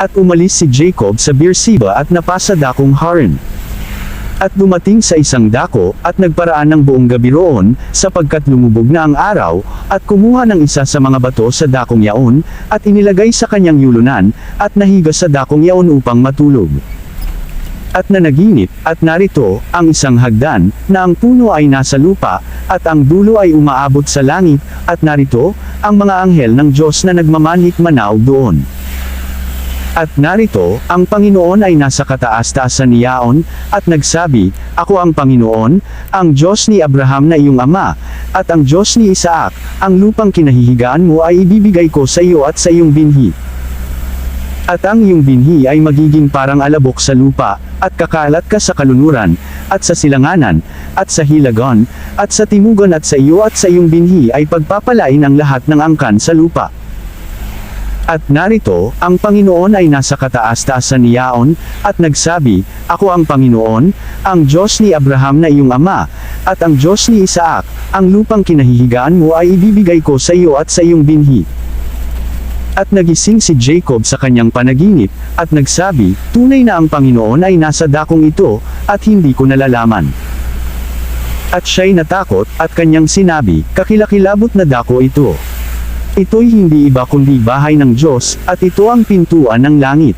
At umalis si Jacob sa Beersheba at napasa dakong Haran. At dumating sa isang dako, at nagparaan ng buong gabi roon, sapagkat lumubog na ang araw, at kumuha ng isa sa mga bato sa dakong yaon, at inilagay sa kanyang yulunan, at nahiga sa dakong yaon upang matulog. At nanaginip, at narito, ang isang hagdan, na ang puno ay nasa lupa, at ang dulo ay umaabot sa langit, at narito, ang mga anghel ng Diyos na nagmamanhik-manaw doon. At narito, ang Panginoon ay nasa kataas-taasan ni Yaon, at nagsabi, Ako ang Panginoon, ang Diyos ni Abraham na iyong ama, at ang Diyos ni Isaac, ang lupang kinahihigaan mo ay ibibigay ko sa iyo at sa iyong binhi. At ang iyong binhi ay magiging parang alabok sa lupa, at kakalat ka sa kalunuran, at sa silanganan, at sa hilagon, at sa timugan at sa iyo at sa iyong binhi ay pagpapalain ang lahat ng angkan sa lupa. At narito, ang Panginoon ay nasa kataas-taasan ni Yaon, at nagsabi, Ako ang Panginoon, ang Diyos ni Abraham na iyong ama, at ang Diyos ni Isaac, ang lupang kinahihigaan mo ay ibibigay ko sa iyo at sa iyong binhi. At nagising si Jacob sa kanyang panaginip, at nagsabi, Tunay na ang Panginoon ay nasa dakong ito, at hindi ko nalalaman. At siya'y natakot, at kanyang sinabi, Kakilakilabot na dako ito. Ito'y hindi iba kundi bahay ng Diyos, at ito ang pintuan ng langit.